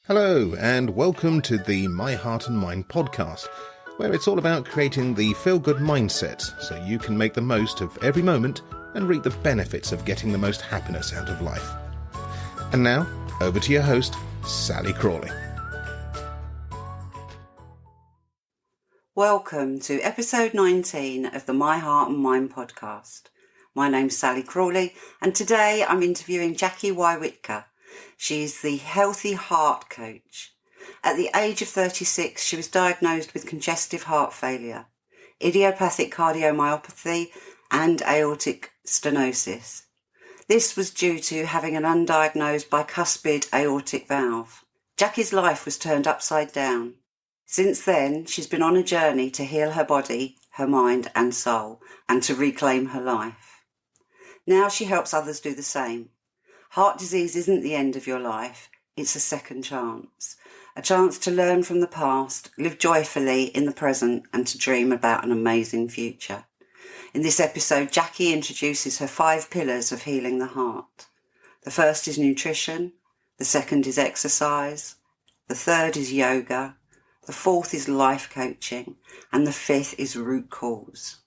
Hello, and welcome to the My Heart and Mind podcast, where it's all about creating the feel-good mindset so you can make the most of every moment and reap the benefits of getting the most happiness out of life. And now, over to your host, Sally Crawley. Welcome to episode 19 of the My Heart and Mind podcast. My name's Sally Crawley, and today I'm interviewing Jakki Woywitka. She's the Healthy Heart Coach. At the age of 36, she was diagnosed with congestive heart failure, idiopathic cardiomyopathy, and aortic stenosis. This was due to having an undiagnosed bicuspid aortic valve. Jakki's life was turned upside down. Since then, she's been on a journey to heal her body, her mind and soul, and to reclaim her life. Now she helps others do the same. Heart disease isn't the end of your life, it's a second chance. A chance to learn from the past, live joyfully in the present, and to dream about an amazing future. In this episode, Jakki introduces her 5 pillars of healing the heart. The first is nutrition, the second is exercise, the third is yoga, the fourth is life coaching, and the fifth is root cause.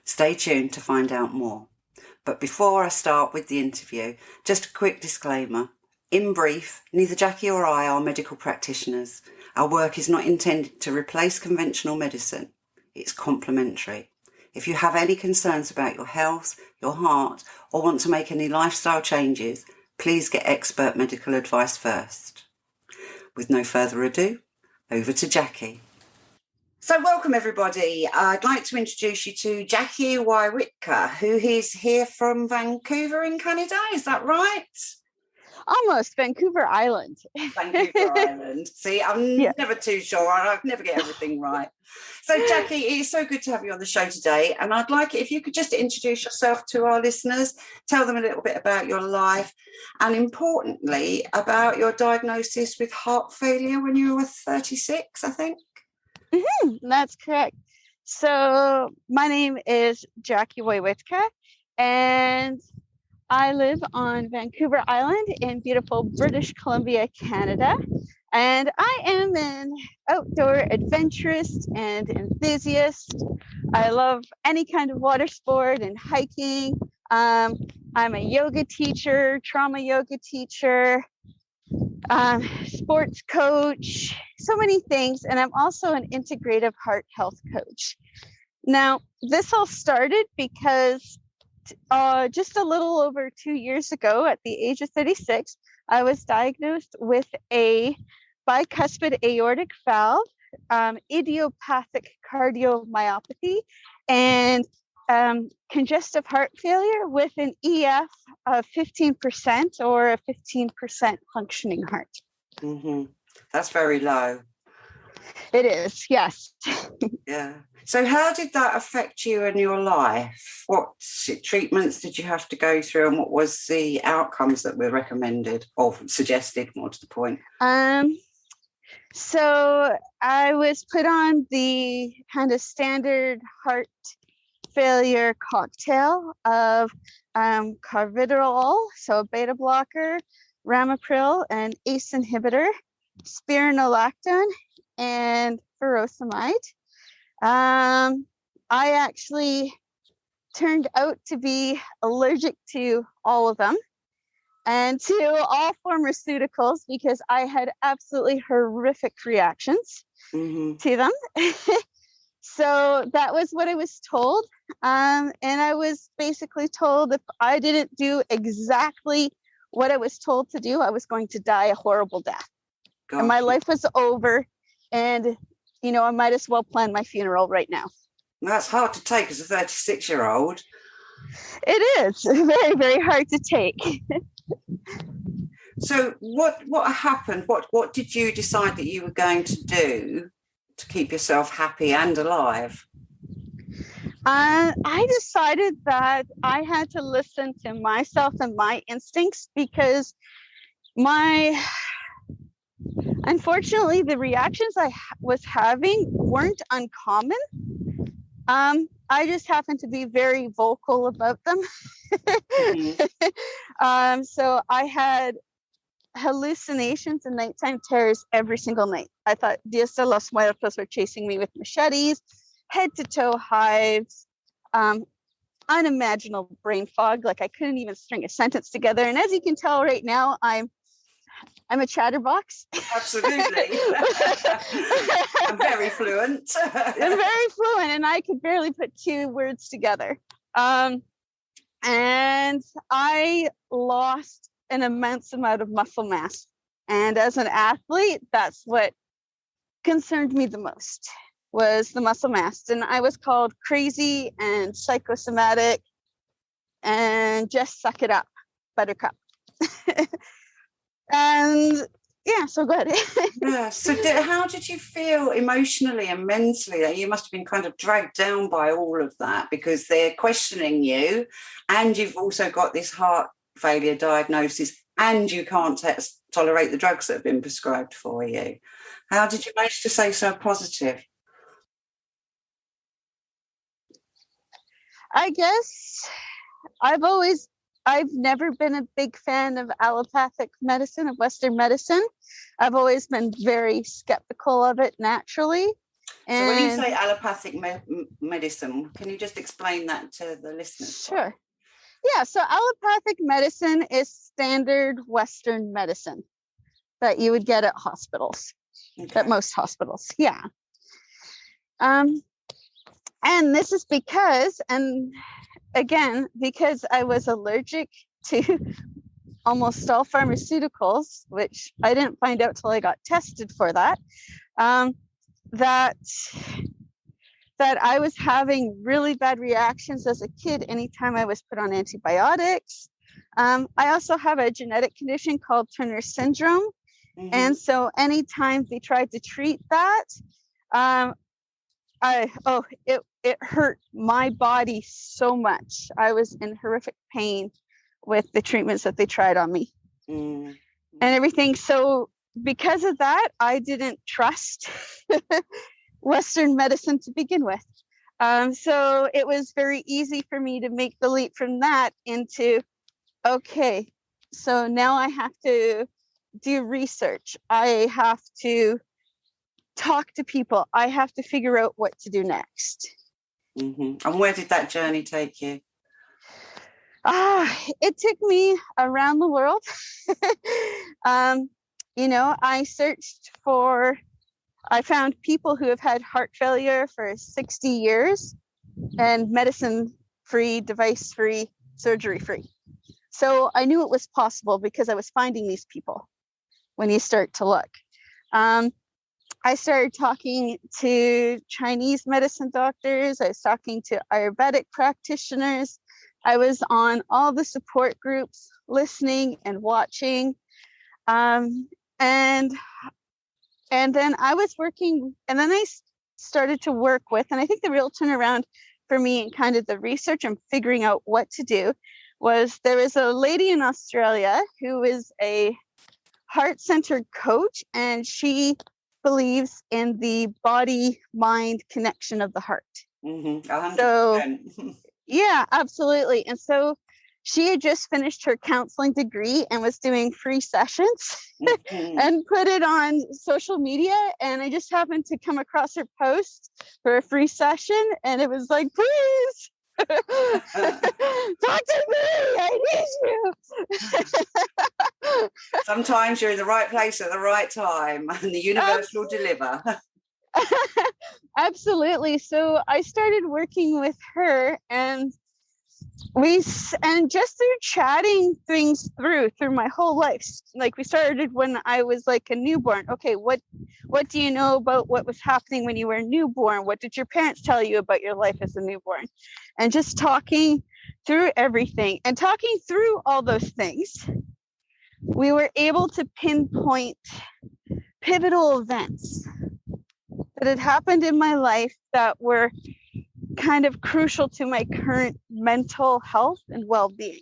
Stay tuned to find out more. But before I start with the interview, just a quick disclaimer. In brief, neither Jakki or I are medical practitioners. Our work is not intended to replace conventional medicine. It's complementary. If you have any concerns about your health, your heart, or want to make any lifestyle changes, please get expert medical advice first. With no further ado, over to Jakki. So welcome everybody. I'd like to introduce you to Jakki Woywitka, who is here from Vancouver in Canada. Is that right? Almost Vancouver Island. Vancouver Island. See, I'm never too sure. I never get everything right. So Jakki, it's so good to have you on the show today. And I'd like it if you could just introduce yourself to our listeners, tell them a little bit about your life, and importantly, about your diagnosis with heart failure when you were 36, I think. That's correct. So my name is Jakki Woywitka, and I live on Vancouver Island in beautiful British Columbia, Canada. And I am an outdoor adventurist and enthusiast. I love any kind of water sport and hiking. I'm a yoga teacher, trauma yoga teacher, sports coach, so many things. And I'm also an integrative heart health coach. Now, this all started because just a little over 2 years ago, at the age of 36, I was diagnosed with a bicuspid aortic valve, idiopathic cardiomyopathy, and congestive heart failure with an EF of 15% or a 15% functioning heart. Mm-hmm. That's very low. It is, yes. Yeah. So how did that affect you in your life? What treatments did you have to go through, and what was the outcomes that were recommended or suggested, more to the point? So I was put on the kind of standard heart failure cocktail of carvedilol, so a beta blocker, ramipril, an ACE inhibitor, spironolactone, and furosemide. I actually turned out to be allergic to all of them and to all pharmaceuticals because I had absolutely horrific reactions to them. So that was what I was told. And I was basically told if I didn't do exactly what I was told to do, I was going to die a horrible death. Gotcha. And my life was over. And, you know, I might as well plan my funeral right now. That's hard to take as a 36-year-old. It is very, very hard to take. So what happened? What did you decide that you were going to do to keep yourself happy and alive? I decided that I had to listen to myself and my instincts because unfortunately, the reactions I was having weren't uncommon. I just happened to be very vocal about them. So I had hallucinations and nighttime terrors every single night. I thought Dios de los Muertos were chasing me with machetes, head to toe hives, unimaginable brain fog. Like I couldn't even string a sentence together. And as you can tell right now, I'm a chatterbox. Absolutely. I'm very fluent. I'm very fluent, and I could barely put two words together. And I lost an immense amount of muscle mass. And as an athlete, that's what concerned me the most, was the muscle mass. And I was called crazy and psychosomatic and just suck it up, buttercup. And yeah, so go ahead. Yeah. So how did you feel emotionally and mentally? You must have been kind of dragged down by all of that, because they're questioning you, and you've also got this heart failure diagnosis, and you can't tolerate the drugs that have been prescribed for you. How did you manage to stay so positive? I guess I've never been a big fan of allopathic medicine, of Western medicine. I've always been very skeptical of it naturally. And so when you say allopathic medicine, can you just explain that to the listeners? Sure. Yeah, so allopathic medicine is standard Western medicine that you would get at hospitals, at most hospitals. Yeah. And this is because, and again, because I was allergic to almost all pharmaceuticals, which I didn't find out till I got tested for that, that I was having really bad reactions as a kid anytime I was put on antibiotics. I also have a genetic condition called Turner syndrome. Mm-hmm. And so anytime they tried to treat that, it hurt my body so much. I was in horrific pain with the treatments that they tried on me and everything. So because of that, I didn't trust Western medicine to begin with. So it was very easy for me to make the leap from that into, okay, so now I have to do research. I have to talk to people. I have to figure out what to do next. Mm-hmm. And where did that journey take you? It took me around the world. I found people who have had heart failure for 60 years and medicine-free, device-free, surgery-free. So I knew it was possible because I was finding these people when you start to look. I started talking to Chinese medicine doctors. I was talking to Ayurvedic practitioners. I was on all the support groups, listening and watching. And then I was working, and then I started to work with, and I think the real turnaround for me and kind of the research and figuring out what to do was there was a lady in Australia who is a heart-centered coach, and she believes in the body-mind connection of the heart. Mm-hmm. 100%. So, yeah, absolutely. And so she had just finished her counseling degree and was doing free sessions and put it on social media. And I just happened to come across her post for a free session. And it was like, please talk to me. I need you. Sometimes you're in the right place at the right time and the universe will deliver. Absolutely. So I started working with her, and just through chatting things through my whole life. Like we started when I was like a newborn. Okay, what do you know about what was happening when you were a newborn? What did your parents tell you about your life as a newborn? And just talking through everything and talking through all those things, we were able to pinpoint pivotal events that had happened in my life that were kind of crucial to my current mental health and well-being.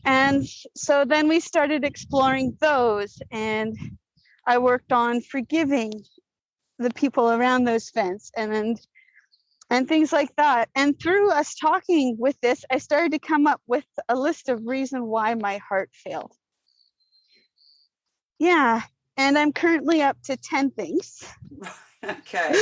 And so then we started exploring those, and I worked on forgiving the people around those events and things like that. And through us talking with this, I started to come up with a list of reasons why my heart failed. Yeah. And I'm currently up to 10 things. Okay.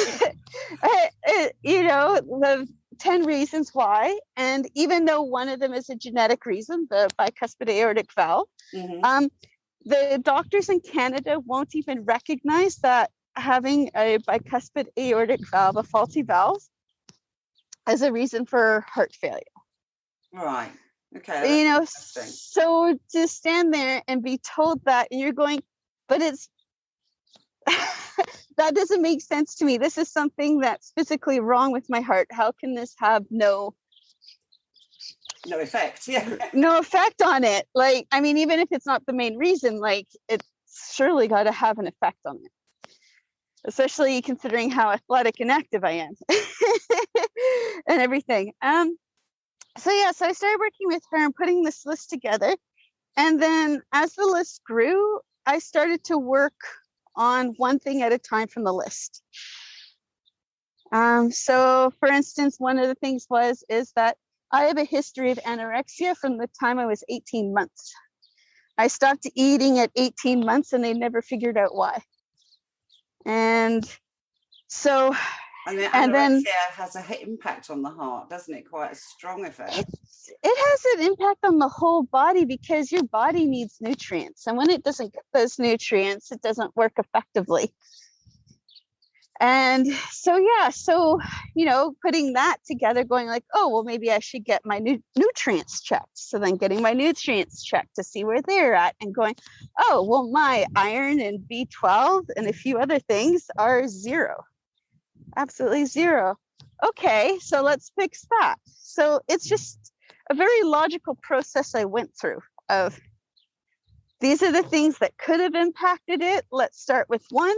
The 10 reasons why. And even though one of them is a genetic reason, the bicuspid aortic valve, the doctors in Canada won't even recognize that having a bicuspid aortic valve, a faulty valve, as a reason for heart failure. Right. Okay. So to stand there and be told that, and you're going, but it's that doesn't make sense to me. This is something that's physically wrong with my heart. How can this have no effect? Yeah. No effect on it. Like, I mean, even if it's not the main reason, like, it's surely got to have an effect on it. Especially considering how athletic and active I am and everything. So I started working with her and putting this list together. And then as the list grew, I started to work on one thing at a time from the list. So for instance, one of the things is that I have a history of anorexia from the time I was 18 months. I stopped eating at 18 months and they never figured out why. And so, and then has an impact on the heart, doesn't it? Quite a strong effect. It has an impact on the whole body because your body needs nutrients. And when it doesn't get those nutrients, it doesn't work effectively. And so, putting that together, going like, oh, well, maybe I should get my nutrients checked. So then getting my nutrients checked to see where they're at and going, oh, well, my iron and B12 and a few other things are 0. Absolutely 0. Okay, so let's fix that. So it's just a very logical process I went through of these are the things that could have impacted it. Let's start with one.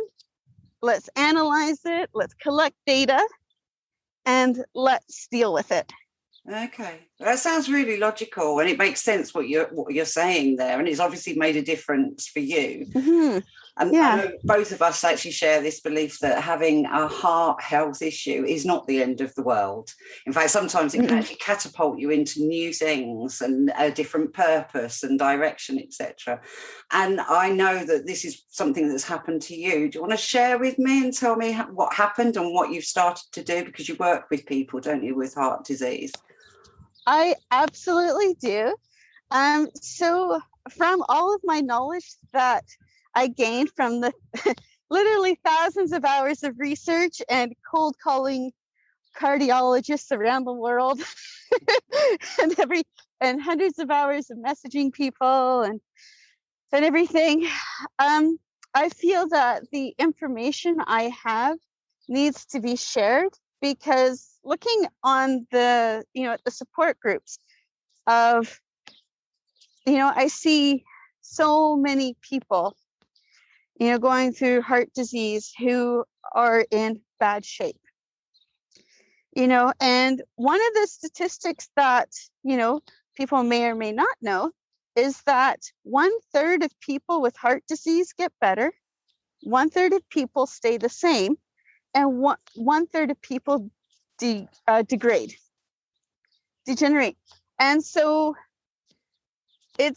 Let's analyze it, let's collect data, and let's deal with it. Okay, that sounds really logical, and it makes sense what you're saying there, and it's obviously made a difference for you. Mm-hmm. And I know both of us actually share this belief that having a heart health issue is not the end of the world. In fact, sometimes it can actually catapult you into new things and a different purpose and direction, etc. And I know that this is something that's happened to you. Do you want to share with me and tell me what happened and what you've started to do? Because you work with people, don't you, with heart disease? I absolutely do. So from all of my knowledge that I gained from the literally thousands of hours of research and cold calling cardiologists around the world and hundreds of hours of messaging people and everything, I feel that the information I have needs to be shared, because looking on the at the support groups of I see so many people going through heart disease who are in bad shape. And one of the statistics that people may or may not know is that 1/3 of people with heart disease get better, 1/3 of people stay the same, and 1/3 of people degenerate. And so it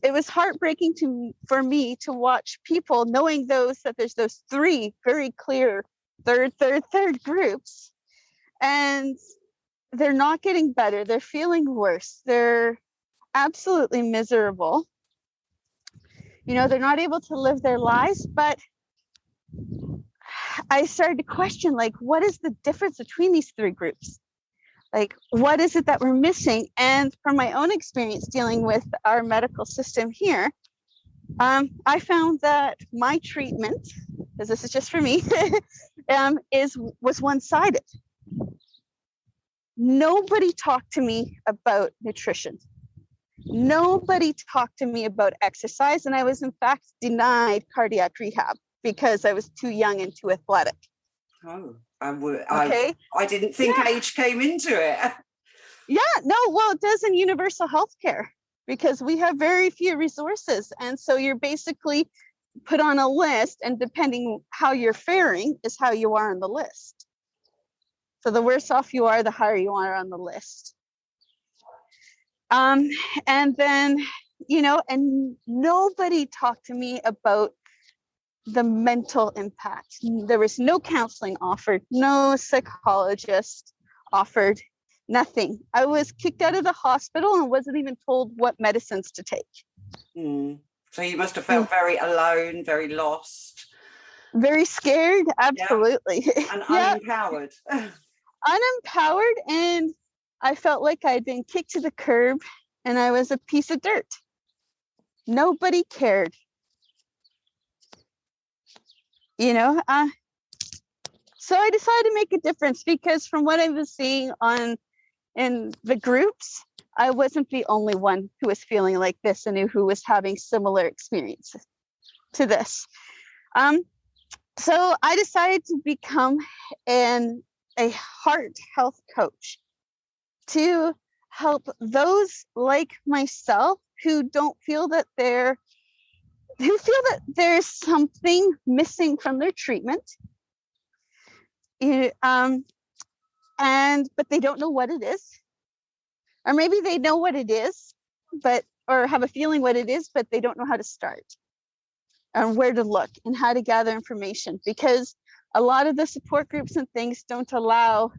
was heartbreaking for me to watch people, knowing that there's those 3 very clear third groups, and they're not getting better. They're feeling worse. They're absolutely miserable. They're not able to live their lives. But I started to question, like, what is the difference between these 3 groups? Like, what is it that we're missing? And from my own experience dealing with our medical system here, I found that my treatment, because this is just for me, was one-sided. Nobody talked to me about nutrition. Nobody talked to me about exercise, and I was in fact denied cardiac rehab because I was too young and too athletic. Oh, I didn't think age came into it. Yeah, no, well, it does in universal healthcare, because we have very few resources. And so you're basically put on a list, and depending how you're faring is how you are on the list. So the worse off you are, the higher you are on the list. And then, and nobody talked to me about the mental impact. There was no counseling offered, no psychologist offered, nothing. I was kicked out of the hospital and wasn't even told what medicines to take. So you must have felt very alone, very lost. Very scared, absolutely. Yeah. And unempowered. Unempowered, and I felt like I'd been kicked to the curb and I was a piece of dirt. Nobody cared. So I decided to make a difference, because from what I was seeing in the groups, I wasn't the only one who was feeling like this and who was having similar experiences to this. So I decided to become a heart health coach to help those like myself who feel that there's something missing from their treatment, but they don't know what it is, or maybe they know what it is, or have a feeling what it is, but they don't know how to start and where to look and how to gather information, because a lot of the support groups and things don't allow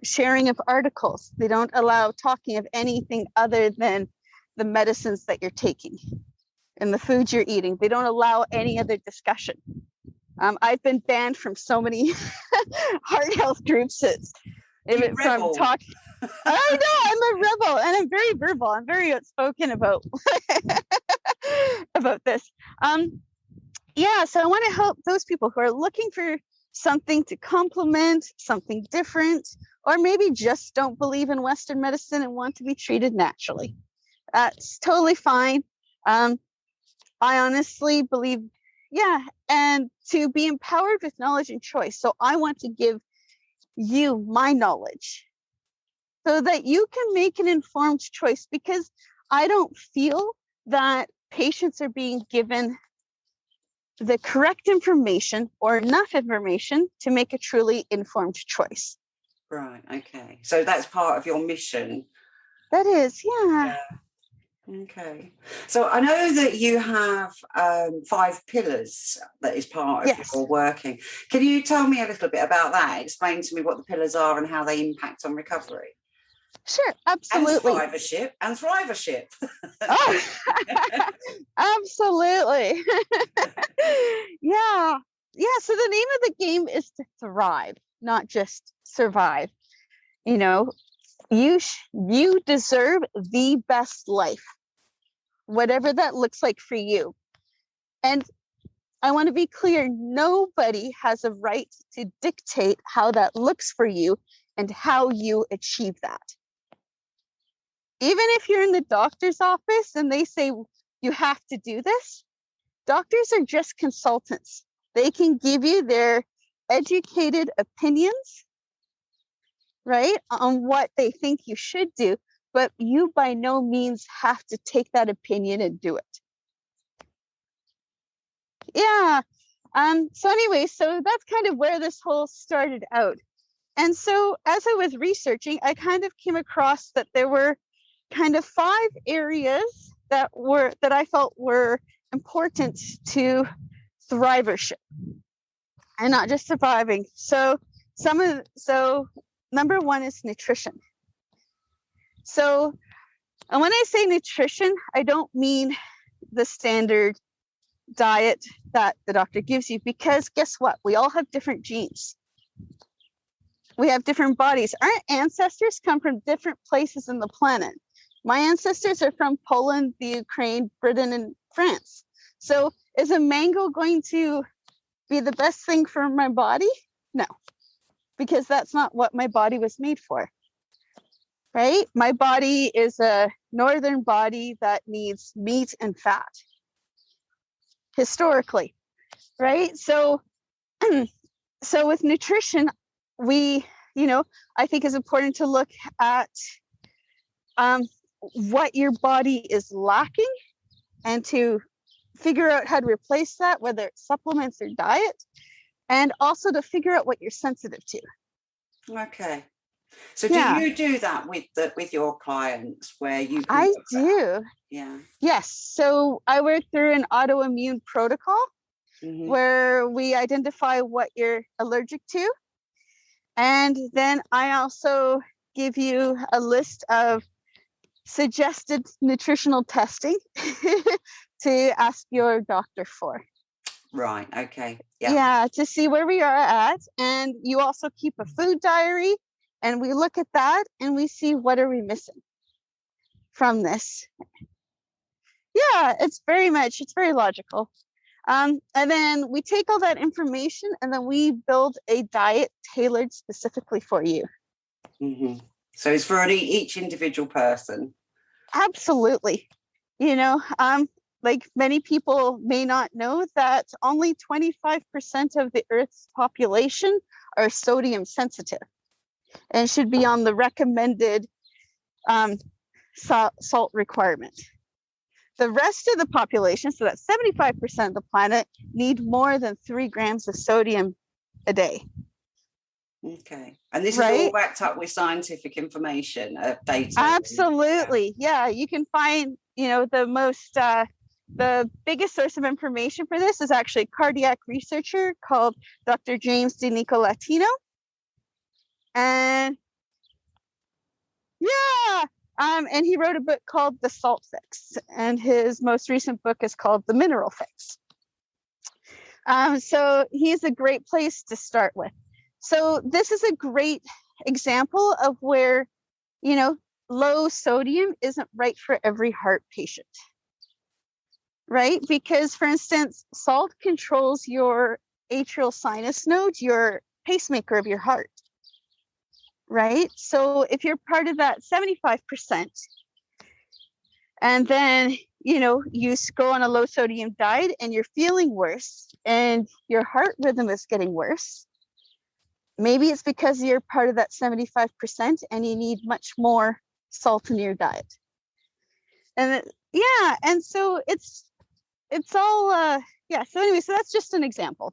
sharing of articles. They don't allow talking of anything other than the medicines that you're taking and the foods you're eating. They don't allow any other discussion. I've been banned from so many heart health groups. From talking. I know, I'm a rebel, and I'm very verbal. I'm very outspoken about about this. So I want to help those people who are looking for something to complement, something different, or maybe just don't believe in Western medicine and want to be treated naturally. That's totally fine. I honestly believe, and to be empowered with knowledge and choice. So I want to give you my knowledge so that you can make an informed choice, because I don't feel that patients are being given the correct information or enough information to make a truly informed choice. Right, okay. So that's part of your mission. That is, yeah. Okay. So I know that you have 5 pillars that is part of your working. Can you tell me a little bit about that? Explain to me what the pillars are and how they impact on recovery. Sure, absolutely. And thrivership. Oh, absolutely. Yeah. So the name of the game is to thrive, not just survive. You deserve the best life, whatever that looks like for you. And I want to be clear, nobody has a right to dictate how that looks for you and how you achieve that. Even if you're in the doctor's office and they say you have to do this, doctors are just consultants. They can give you their educated opinions, right, on what they think you should do, but you by no means have to take that opinion and do it. Yeah. So that's kind of where this whole started out. And so as I was researching, I kind of came across that there were kind of 5 areas that I felt were important to thrivership and not just surviving. So number 1 is nutrition. So and when I say nutrition, I don't mean the standard diet that the doctor gives you, because guess what? We all have different genes. We have different bodies. Our ancestors come from different places in the planet. My ancestors are from Poland, the Ukraine, Britain, and France. So is a mango going to be the best thing for my body? No, because that's not what my body was made for, right? My body is a northern body that needs meat and fat, historically, right? So with nutrition, I think it's important to look at what your body is lacking and to figure out how to replace that, whether it's supplements or diet, and also to figure out what you're sensitive to. Okay. So do Yeah. you do that with your clients where you can I look at- do. Yeah. Yes. So I work through an autoimmune protocol where we identify what you're allergic to. And then I also give you a list of suggested nutritional testing to ask your doctor for. Right. Okay. Yeah, to see where we are at. And you also keep a food diary, and we look at that and we see what are we missing from this. Yeah, it's very logical. And then we take all that information and then we build a diet tailored specifically for you. So it's for each individual person. Absolutely. You know, like many people may not know that only 25% of the Earth's population are sodium sensitive and should be on the recommended salt requirement. The rest of the population, so that's 75% of the planet, need more than 3 grams of sodium a day. Okay. And this is all backed up with scientific information, data. Absolutely. Yeah, you can find, the biggest source of information for this is actually a cardiac researcher called Dr. James DiNicolatino. And yeah, and he wrote a book called The Salt Fix, and his most recent book is called The Mineral Fix. So he's a great place to start with. So this is a great example of where, low sodium isn't right for every heart patient, right? Because, for instance, salt controls your atrial sinus node, your pacemaker of your heart, right? So if you're part of that 75%, and then, you go on a low sodium diet and you're feeling worse and your heart rhythm is getting worse, maybe it's because you're part of that 75% and you need much more salt in your diet. And and so it's all, so anyway, so that's just an example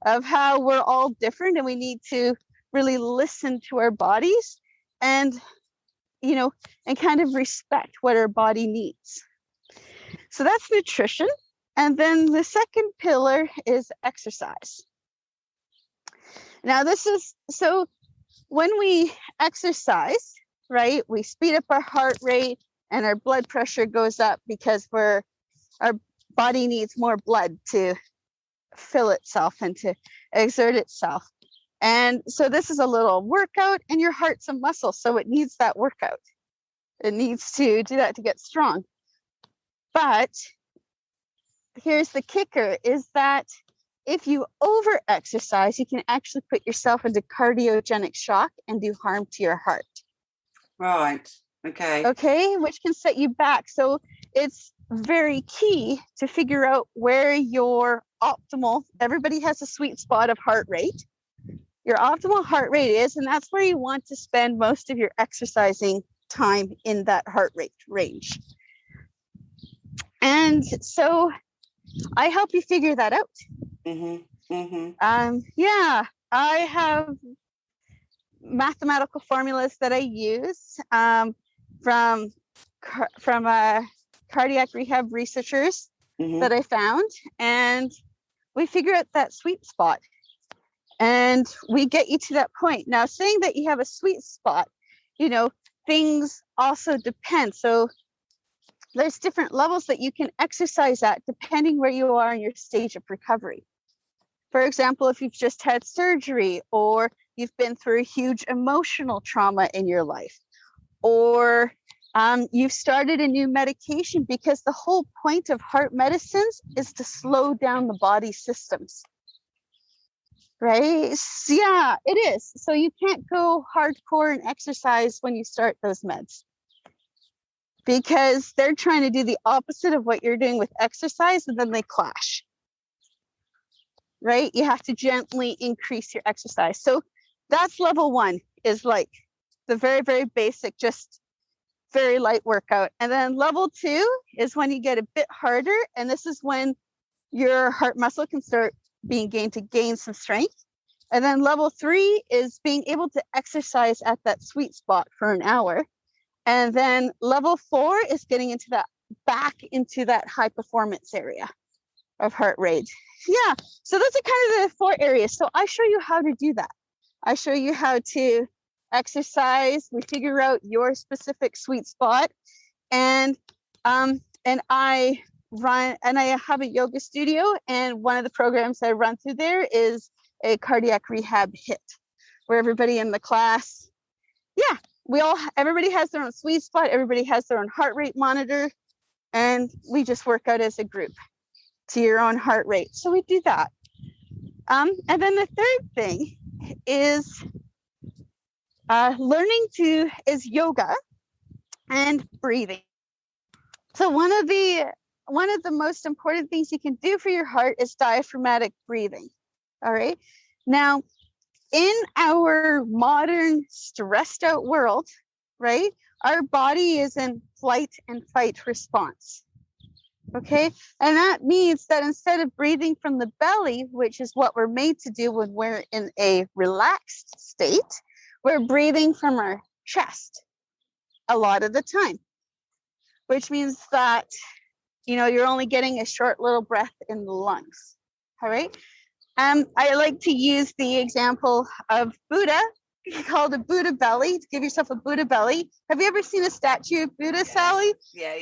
of how we're all different and we need to really listen to our bodies and, and kind of respect what our body needs. So that's nutrition. And then the second pillar is exercise. Now so when we exercise, right, we speed up our heart rate and our blood pressure goes up because our body needs more blood to fill itself and to exert itself. And so this is a little workout, and your heart's a muscle, so it needs that workout. It needs to do that to get strong. But here's the kicker, is that if you over exercise, you can actually put yourself into cardiogenic shock and do harm to your heart. Right. Okay. Okay, which can set you back. So it's very key to figure out where your optimal, everybody has a sweet spot of heart rate, your optimal heart rate is, and that's where you want to spend most of your exercising time, in that heart rate range. And so I help you figure that out. I have mathematical formulas that I use from cardiac rehab researchers that I found, and we figure out that sweet spot and we get you to that point. Now, saying that you have a sweet spot, things also depend. So there's different levels that you can exercise at depending where you are in your stage of recovery. For example, if you've just had surgery, or you've been through a huge emotional trauma in your life, or you've started a new medication, because the whole point of heart medicines is to slow down the body systems, right? Yeah, it is. So you can't go hardcore and exercise when you start those meds, because they're trying to do the opposite of what you're doing with exercise, and then they clash, right? You have to gently increase your exercise. So that's level 1, is like the very, very basic, just very light workout. And then level 2 is when you get a bit harder, and this is when your heart muscle can start being gained to gain some strength. And then level 3 is being able to exercise at that sweet spot for an hour. And then level 4 is getting into that back into that high performance area of heart rate. Yeah. So those are kind of the 4 areas. So I show you how to do that. I show you how to exercise. We figure out your specific sweet spot. And I have a yoga studio, and one of the programs I run through there is a cardiac rehab HIT, where everybody in the class, everybody has their own sweet spot, everybody has their own heart rate monitor, and we just work out as a group to your own heart rate. So we do that. And then the third thing is is yoga and breathing. So one of the most important things you can do for your heart is diaphragmatic breathing. All right. Now, in our modern stressed out world, right, our body is in flight and fight response. Okay. And that means that instead of breathing from the belly, which is what we're made to do when we're in a relaxed state, we're breathing from our chest a lot of the time, which means that, you're only getting a short little breath in the lungs. All right. I like to use the example of Buddha, called a Buddha belly, to give yourself a Buddha belly. Have you ever seen a statue of Buddha, Sally? Yeah.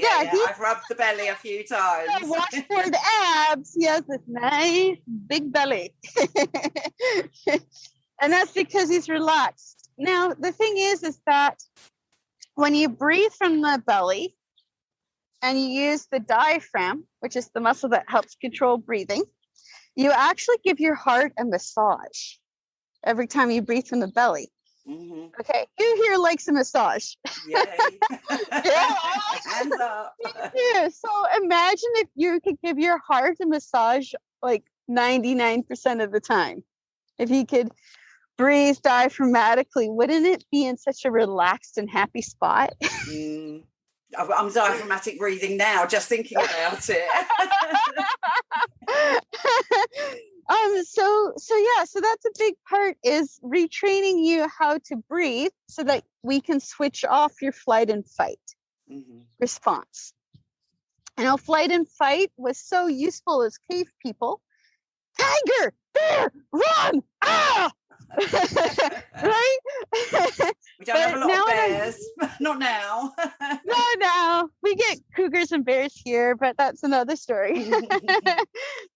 I've rubbed the belly a few times. Yeah, washboard abs. He has this nice big belly. And that's because he's relaxed. Now, the thing is that when you breathe from the belly and you use the diaphragm, which is the muscle that helps control breathing, you actually give your heart a massage every time you breathe from the belly. Mm-hmm. Okay, who here likes a massage? Yay. Yeah. Hands up. Yeah. So imagine if you could give your heart a massage like 99% of the time. If you could breathe diaphragmatically, wouldn't it be in such a relaxed and happy spot? I'm diaphragmatic breathing now, just thinking about it. So that's a big part, is retraining you how to breathe so that we can switch off your flight and fight response. Flight and fight was so useful as cave people. Tiger, bear, run! Ah! Right? We don't have a lot of bears. Not now. No. We get cougars and bears here, but that's another story.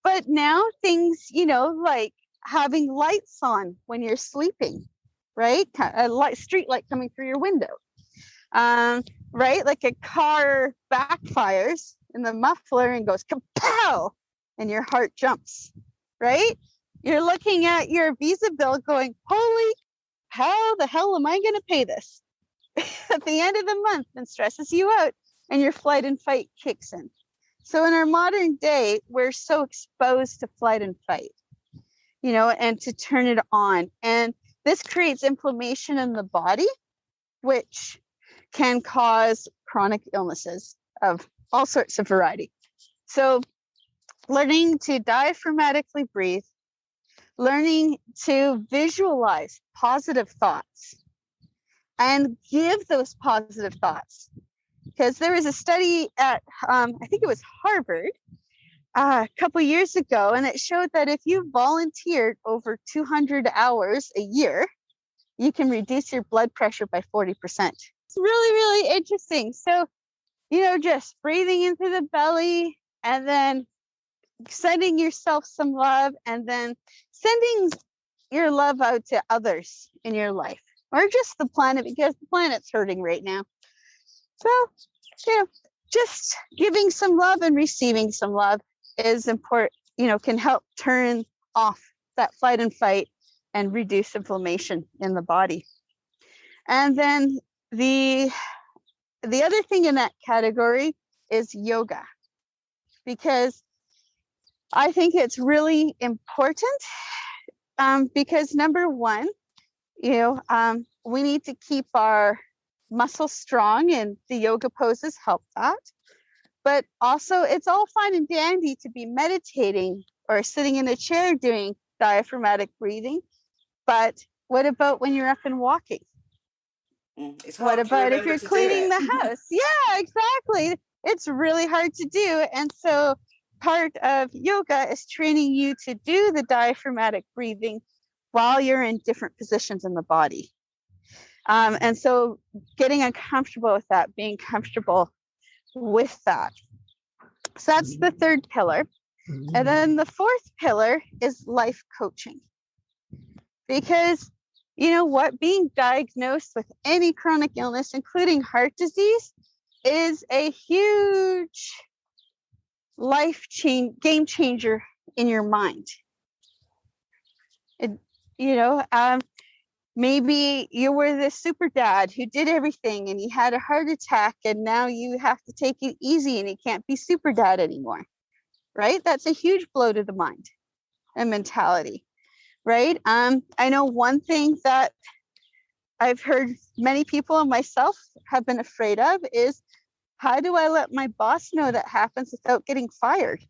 But now things, like having lights on when you're sleeping, right? A street light coming through your window. Right? Like a car backfires in the muffler and goes kapow, and your heart jumps, right? You're looking at your Visa bill going, holy, how the hell am I going to pay this at the end of the month, and stresses you out, and your flight and fight kicks in. So in our modern day, we're so exposed to flight and fight, and to turn it on. And this creates inflammation in the body, which can cause chronic illnesses of all sorts of variety. So learning to diaphragmatically breathe, learning to visualize positive thoughts and give those positive thoughts. Because there was a study at, I think it was Harvard, a couple years ago, and it showed that if you volunteered over 200 hours a year, you can reduce your blood pressure by 40%. It's really, really interesting. So, just breathing into the belly, and then sending yourself some love, and then sending your love out to others in your life, or just the planet, because the planet's hurting right now. So, just giving some love and receiving some love is important, can help turn off that flight and fight and reduce inflammation in the body. And then the other thing in that category is yoga, because I think it's really important, because number one, we need to keep our muscles strong, and the yoga poses help that. But also, it's all fine and dandy to be meditating or sitting in a chair doing diaphragmatic breathing. But what about when you're up and walking? It's What hard to about if remember you're to do cleaning it. the house? Yeah, exactly. It's really hard to do. And so part of yoga is training you to do the diaphragmatic breathing while you're in different positions in the body. And so getting uncomfortable with that, being comfortable with that. So that's the third pillar. And then the fourth pillar is life coaching. Because you know what? Being diagnosed with any chronic illness, including heart disease, is a huge game changer in your mind. Maybe you were the super dad who did everything and he had a heart attack and now you have to take it easy and he can't be super dad anymore, right? That's a huge blow to the mind and mentality, right? I know one thing that I've heard many people and myself have been afraid of is, how do I let my boss know that happens without getting fired?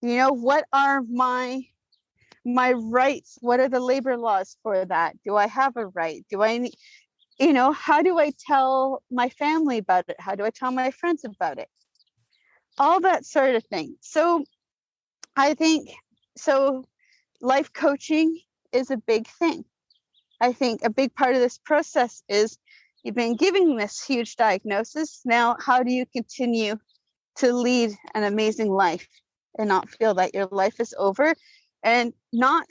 What are my rights? What are the labor laws for that? Do I have a right? How do I tell my family about it? How do I tell my friends about it? All that sort of thing. So I think, life coaching is a big thing. I think a big part of this process is you've been given this huge diagnosis. Now, how do you continue to lead an amazing life and not feel that your life is over, and not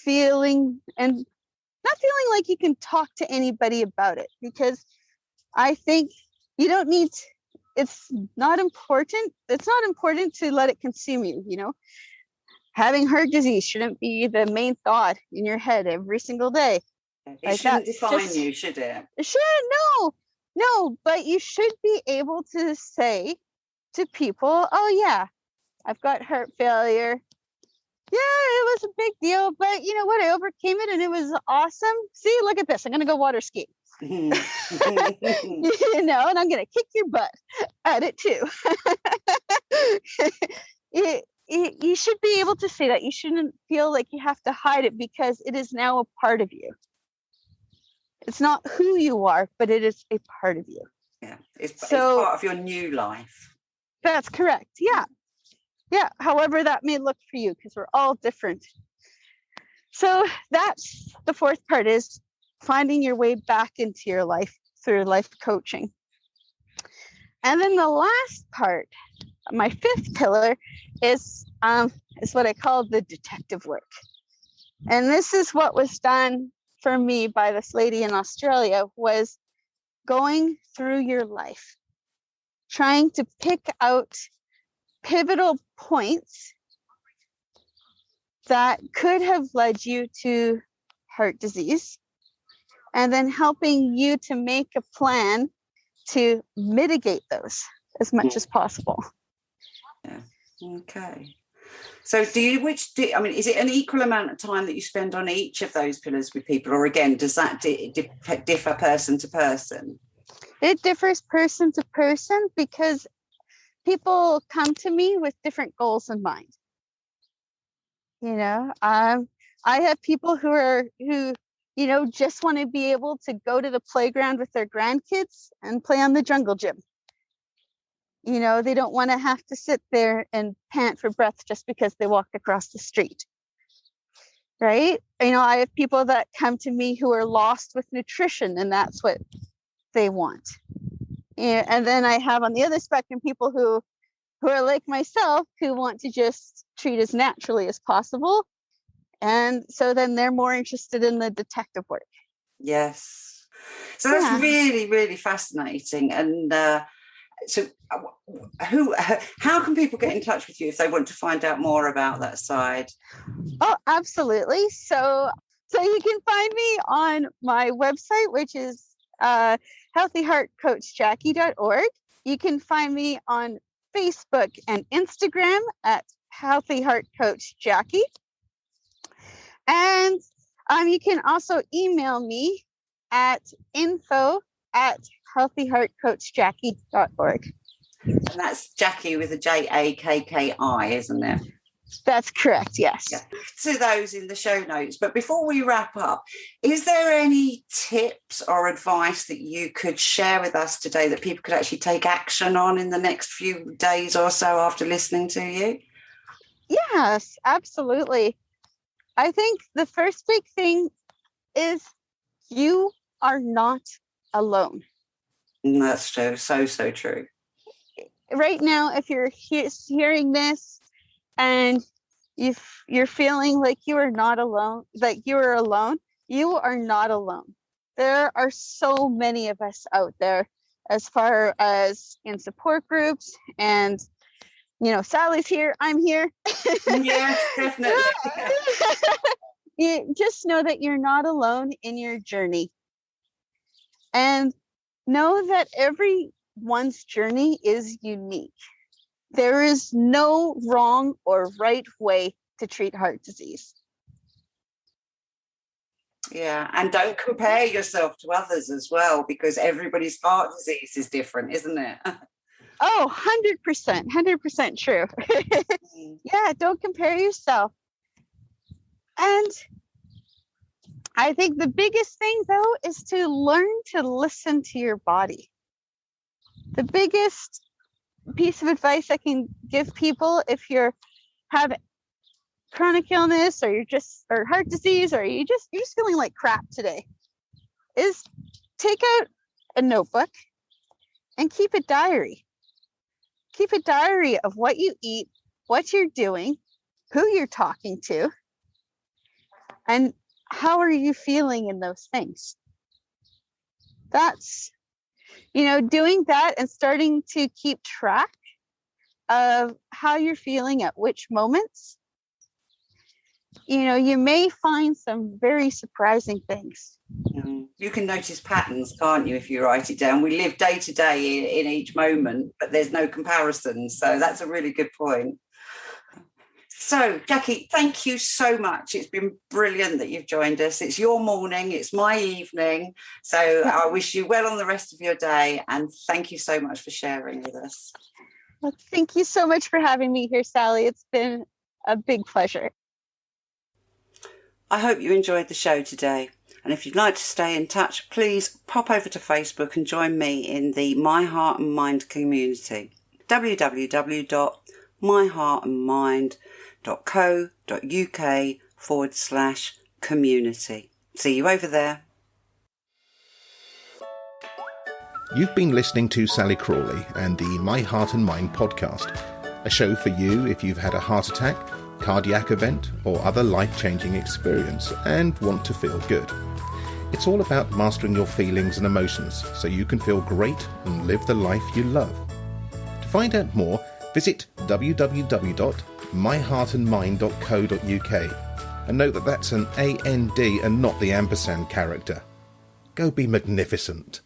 feeling like you can talk to anybody about it? Because I think you don't need to, it's not important to let it consume you. Having heart disease shouldn't be the main thought in your head every single day. It shouldn't define you, should it? It shouldn't. No, but you should be able to say to people, oh yeah, I've got heart failure. Yeah, it was a big deal, but you know what? I overcame it and it was awesome. See, look at this. I'm going to go water ski. And I'm going to kick your butt at it too. You should be able to say that. You shouldn't feel like you have to hide it, because it is now a part of you. It's not who you are, but it is a part of you. Yeah, it's part of your new life. That's correct. Yeah. However that may look for you, because we're all different. So that's the fourth part, is finding your way back into your life through life coaching. And then the last part, my fifth pillar, is what I call the detective work. And this is what was done for me by this lady in Australia, was going through your life, trying to pick out pivotal points that could have led you to heart disease, and then helping you to make a plan to mitigate those as much as possible. Yeah. Okay. So is it an equal amount of time that you spend on each of those pillars with people, or again, does that differ person to person? It differs person to person, because people come to me with different goals in mind. I have people who just want to be able to go to the playground with their grandkids and play on the jungle gym. They don't want to have to sit there and pant for breath just because they walked across the street. Right? I have people that come to me who are lost with nutrition, and that's what they want. And then I have on the other spectrum people who are like myself, who want to just treat as naturally as possible. And so then they're more interested in the detective work. Yes. So that's really, really fascinating. And how can people get in touch with you if they want to find out more about that side? Oh, absolutely. So you can find me on my website, which is healthyheartcoachjakki.org. You can find me on Facebook and Instagram at Healthy Heart Coach Jakki. And you can also email me at info@healthyheartcoachjakki.org. And that's Jakki with a Jakki, isn't it? That's correct, yes. Yeah. To those in the show notes. But before we wrap up, is there any tips or advice that you could share with us today that people could actually take action on in the next few days or so after listening to you? Yes, absolutely. I think the first big thing is you are not alone. That's true. So true. Right now, if you're hearing this and you're feeling like you are not alone, like you are alone, you are not alone. There are so many of us out there, as far as in support groups, and Sally's here, I'm here. Yeah, definitely. You just know that you're not alone in your journey, and know that everyone's journey is unique. There is no wrong or right way to treat heart disease. Yeah, and don't compare yourself to others as well, because everybody's heart disease is different, isn't it? Oh, 100% true. Yeah, don't compare yourself. And I think the biggest thing, though, is to learn to listen to your body. The biggest piece of advice I can give people, if you have chronic illness or or heart disease, or you're just feeling like crap today, is take out a notebook and keep a diary. Keep a diary of what you eat, what you're doing, who you're talking to, and how are you feeling in those things. That's, doing that and starting to keep track of how you're feeling at which moments. You may find some very surprising things. You can notice patterns, can't you, if you write it down? We live day to day in each moment, but there's no comparison. So that's a really good point. So, Jakki, thank you so much. It's been brilliant that you've joined us. It's your morning, it's my evening. So I wish you well on the rest of your day. And thank you so much for sharing with us. Well, thank you so much for having me here, Sally. It's been a big pleasure. I hope you enjoyed the show today. And if you'd like to stay in touch, please pop over to Facebook and join me in the My Heart and Mind community. www.myheartandmind.co.uk/community. See you over there. You've been listening to Sally Crawley and the My Heart and Mind podcast, a show for you if you've had a heart attack, cardiac event, or other life-changing experience and want to feel good. It's all about mastering your feelings and emotions so you can feel great and live the life you love. To find out more, visit www.myheartandmind.co.uk and note that that's an AND and not the ampersand character. Go be magnificent.